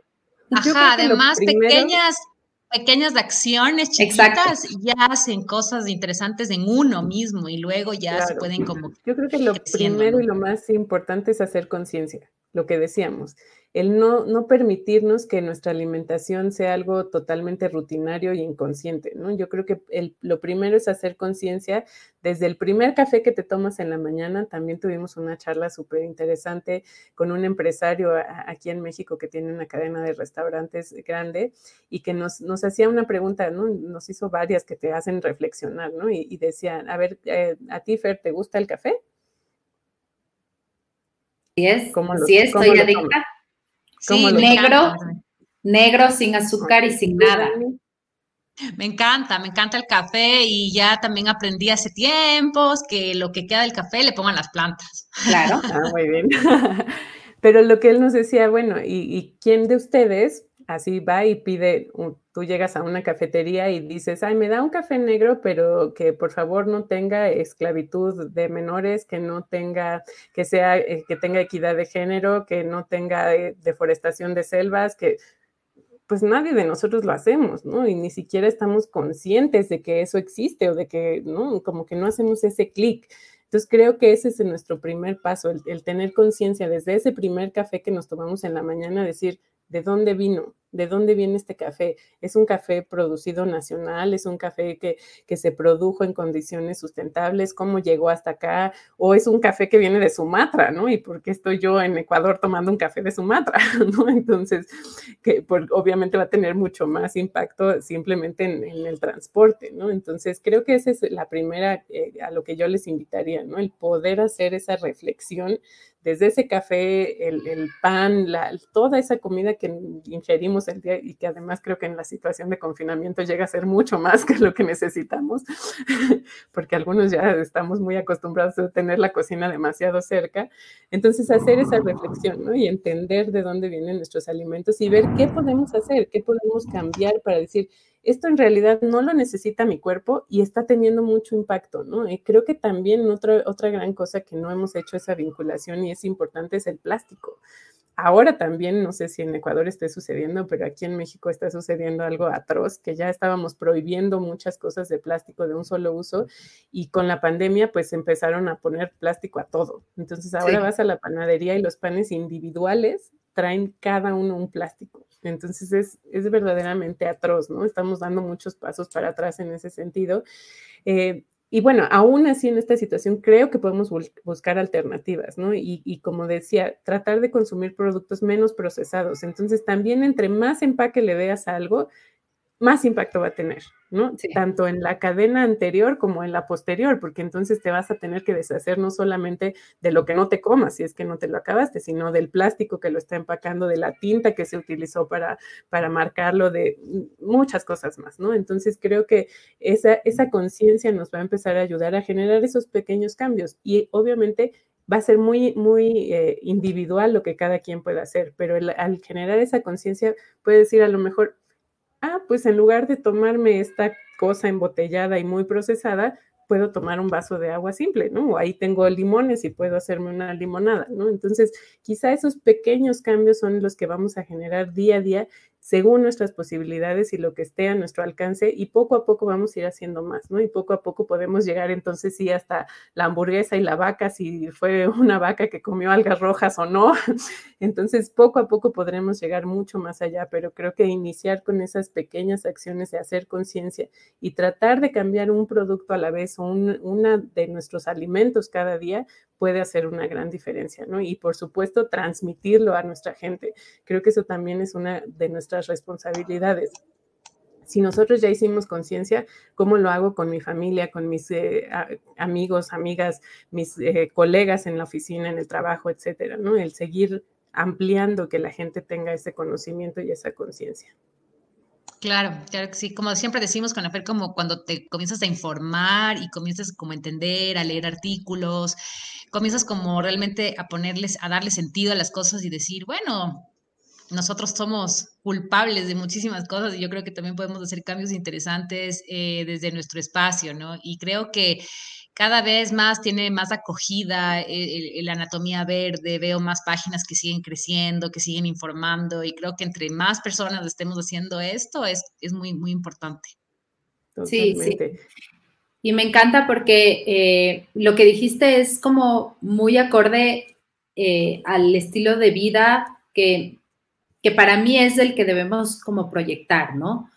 Ajá, además pequeñas acciones chiquitas. Exacto. Ya hacen cosas interesantes en uno mismo y luego ya se pueden como... Yo creo que lo primero, ¿no? Y lo más importante es hacer conciencia, lo que decíamos, el no permitirnos que nuestra alimentación sea algo totalmente rutinario y inconsciente, ¿no? Yo creo que lo primero es hacer conciencia. Desde el primer café que te tomas en la mañana, también tuvimos una charla súper interesante con un empresario aquí en México que tiene una cadena de restaurantes grande y que nos hacía una pregunta, ¿no? Nos hizo varias que te hacen reflexionar, ¿no? Y decían, a ver, ¿a ti, Fer, te gusta el café? Sí, estoy adicta. Sí, negro, sin azúcar y sin nada. Me encanta el café y ya también aprendí hace tiempos que lo que queda del café le pongan las plantas. Claro. Muy bien. Pero lo que él nos decía, bueno, ¿y quién de ustedes así va y pide, tú llegas a una cafetería y dices, ay, me da un café negro, pero que por favor no tenga esclavitud de menores, que no tenga, que tenga equidad de género, que no tenga deforestación de selvas, que pues nadie de nosotros lo hacemos, ¿no? Y ni siquiera estamos conscientes de que eso existe o de que, ¿no? Como que no hacemos ese clic. Entonces creo que ese es nuestro primer paso, el tener conciencia desde ese primer café que nos tomamos en la mañana, decir, ¿de dónde vino? ¿De dónde viene este café? ¿Es un café producido nacional? ¿Es un café que se produjo en condiciones sustentables? ¿Cómo llegó hasta acá? ¿O es un café que viene de Sumatra, ¿no? ¿Y por qué estoy yo en Ecuador tomando un café de Sumatra, ¿no? Entonces, obviamente va a tener mucho más impacto simplemente en el transporte, ¿no? Entonces, creo que esa es la primera a lo que yo les invitaría, ¿no? El poder hacer esa reflexión desde ese café, el pan, toda esa comida que ingerimos consumos el día y que además creo que en la situación de confinamiento llega a ser mucho más que lo que necesitamos, porque algunos ya estamos muy acostumbrados a tener la cocina demasiado cerca. Entonces, hacer esa reflexión, ¿no? Y entender de dónde vienen nuestros alimentos y ver qué podemos hacer, qué podemos cambiar para decir, esto en realidad no lo necesita mi cuerpo y está teniendo mucho impacto, ¿no? Y creo que también otra gran cosa que no hemos hecho esa vinculación y es importante es el plástico. Ahora también, no sé si en Ecuador esté sucediendo, pero aquí en México está sucediendo algo atroz, que ya estábamos prohibiendo muchas cosas de plástico de un solo uso y con la pandemia pues empezaron a poner plástico a todo. Entonces ahora vas a la panadería y los panes individuales traen cada uno un plástico. Entonces es verdaderamente atroz, ¿no? Estamos dando muchos pasos para atrás en ese sentido. Y bueno, aún así en esta situación creo que podemos buscar alternativas, ¿no? Y como decía, tratar de consumir productos menos procesados. Entonces también entre más empaque le veas a algo, más impacto va a tener, ¿no? Sí. Tanto en la cadena anterior como en la posterior, porque entonces te vas a tener que deshacer no solamente de lo que no te comas, si es que no te lo acabaste, sino del plástico que lo está empacando, de la tinta que se utilizó para marcarlo, de muchas cosas más, ¿no? Entonces creo que esa conciencia nos va a empezar a ayudar a generar esos pequeños cambios y obviamente va a ser muy, muy individual lo que cada quien pueda hacer, pero al generar esa conciencia puede decir a lo mejor, pues en lugar de tomarme esta cosa embotellada y muy procesada, puedo tomar un vaso de agua simple, ¿no? O ahí tengo limones y puedo hacerme una limonada, ¿no? Entonces, quizá esos pequeños cambios son los que vamos a generar día a día según nuestras posibilidades y lo que esté a nuestro alcance y poco a poco vamos a ir haciendo más, ¿no? Y poco a poco podemos llegar entonces sí hasta la hamburguesa y la vaca, si fue una vaca que comió algas rojas o no. Entonces, poco a poco podremos llegar mucho más allá, pero creo que iniciar con esas pequeñas acciones de hacer conciencia y tratar de cambiar un producto a la vez o una de nuestros alimentos cada día puede hacer una gran diferencia, ¿no? Y por supuesto, transmitirlo a nuestra gente. Creo que eso también es una de nuestras responsabilidades. Si nosotros ya hicimos conciencia, ¿cómo lo hago con mi familia, con mis amigos, amigas, mis colegas en la oficina, en el trabajo, etcétera, ¿no? El seguir ampliando que la gente tenga ese conocimiento y esa conciencia. Claro, claro que sí. Como siempre decimos con la Fer, como cuando te comienzas a informar y comienzas como a entender, a leer artículos, comienzas como realmente a darle sentido a las cosas y decir, bueno, nosotros somos culpables de muchísimas cosas y yo creo que también podemos hacer cambios interesantes desde nuestro espacio, ¿no? Y creo que cada vez más tiene más acogida la anatomía verde, veo más páginas que siguen creciendo, que siguen informando y creo que entre más personas estemos haciendo esto es muy, muy importante. Totalmente. Sí, sí. Y me encanta porque lo que dijiste es como muy acorde al estilo de vida que para mí es el que debemos como proyectar, ¿no?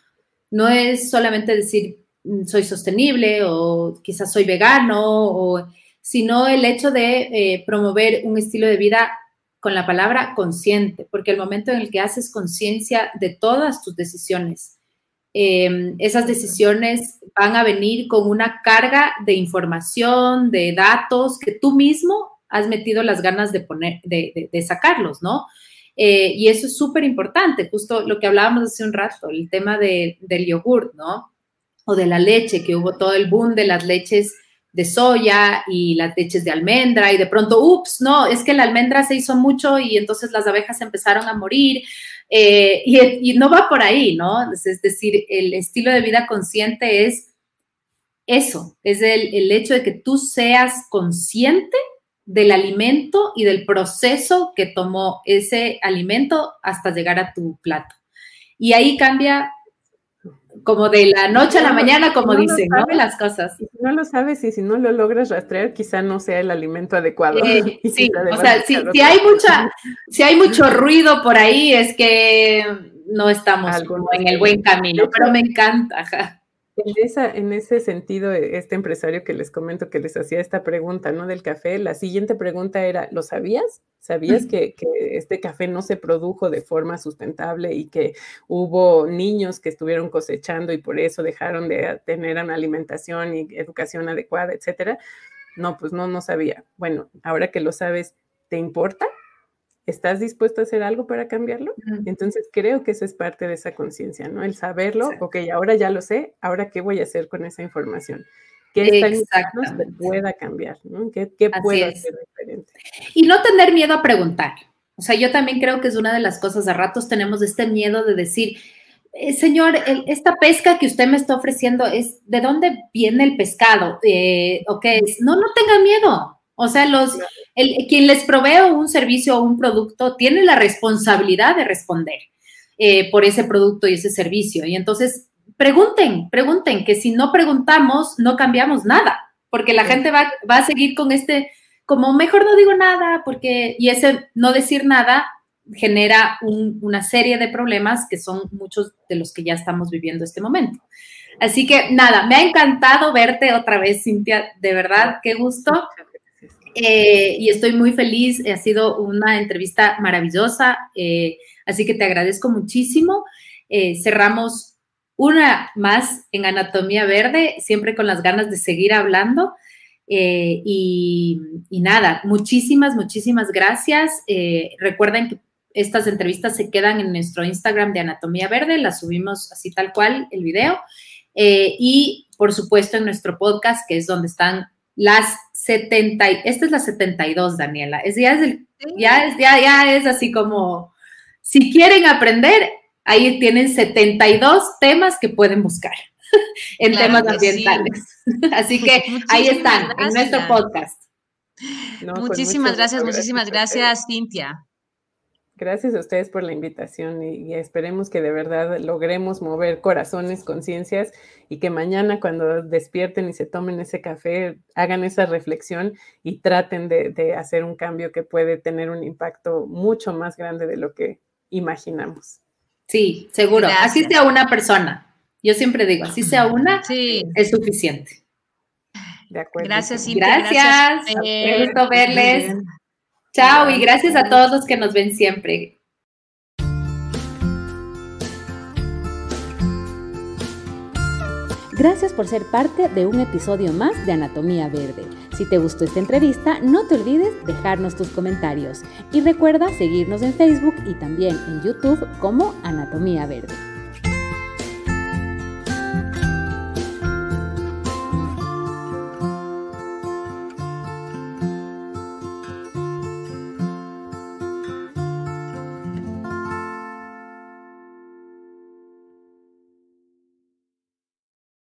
No es solamente decir soy sostenible o quizás soy vegano, sino el hecho de promover un estilo de vida con la palabra consciente, porque el momento en el que haces conciencia de todas tus decisiones, esas decisiones van a venir con una carga de información, de datos que tú mismo has metido las ganas de sacarlos, ¿no? Y eso es súper importante, justo lo que hablábamos hace un rato, el tema del yogur, ¿no? O de la leche, que hubo todo el boom de las leches de soya y las leches de almendra y de pronto, ups, no, es que la almendra se hizo mucho y entonces las abejas empezaron a morir y no va por ahí, ¿no? Es decir, el estilo de vida consciente es eso, es el hecho de que tú seas consciente del alimento y del proceso que tomó ese alimento hasta llegar a tu plato. Y ahí cambia como de la noche a la mañana, como dicen, ¿no? Las cosas. Si no lo sabes y si no lo logras rastrear, quizá no sea el alimento adecuado. Sí, o sea, si hay mucho ruido por ahí, es que no estamos en el buen camino, pero me encanta, ajá. En ese sentido, este empresario que les comento que les hacía esta pregunta, ¿no? Del café, la siguiente pregunta era, ¿lo sabías? ¿Sabías que este café no se produjo de forma sustentable y que hubo niños que estuvieron cosechando y por eso dejaron de tener una alimentación y educación adecuada, etcétera? No, pues no sabía. Bueno, ahora que lo sabes, ¿te importa? ¿estás dispuesto a hacer algo para cambiarlo? Entonces creo que eso es parte de esa conciencia, ¿no? El saberlo, ok, ahora ya lo sé, ahora ¿qué voy a hacer con esa información? ¿Qué está en mis manos que pueda cambiar, ¿no? ¿Qué puedo hacer diferente? Y no tener miedo a preguntar. O sea, yo también creo que es una de las cosas, a ratos tenemos este miedo de decir, señor, esta pesca que usted me está ofreciendo, ¿de dónde viene el pescado? ¿O qué es? No tenga miedo. O sea, quien les provee un servicio o un producto tiene la responsabilidad de responder por ese producto y ese servicio. Y entonces, pregunten, que si no preguntamos, no cambiamos nada, porque la gente va a seguir con como mejor no digo nada, y ese no decir nada genera una serie de problemas que son muchos de los que ya estamos viviendo este momento. Así que nada, me ha encantado verte otra vez, Cintia, de verdad, qué gusto. Y estoy muy feliz, ha sido una entrevista maravillosa, así que te agradezco muchísimo. Cerramos una más en Anatomía Verde, siempre con las ganas de seguir hablando. Y nada, muchísimas gracias. Recuerden que estas entrevistas se quedan en nuestro Instagram de Anatomía Verde, las subimos así tal cual, el video. Y, por supuesto, en nuestro podcast, que es donde están las 70, esta es la 72, Daniela. Ya es así como, si quieren aprender, ahí tienen 72 temas que pueden buscar en temas ambientales. Sí. Así que ahí están, en nuestro podcast. Muchísimas gracias, Cintia. Gracias a ustedes por la invitación y esperemos que de verdad logremos mover corazones, conciencias y que mañana cuando despierten y se tomen ese café hagan esa reflexión y traten de hacer un cambio que puede tener un impacto mucho más grande de lo que imaginamos. Sí, seguro. Gracias. Así sea una persona. Yo siempre digo, así sea una, es suficiente. De acuerdo. Gracias, Cintia. Gracias. Qué gusto verles. Chao y gracias a todos los que nos ven siempre. Gracias por ser parte de un episodio más de Anatomía Verde. Si te gustó esta entrevista, no te olvides dejarnos tus comentarios. Y recuerda seguirnos en Facebook y también en YouTube como Anatomía Verde.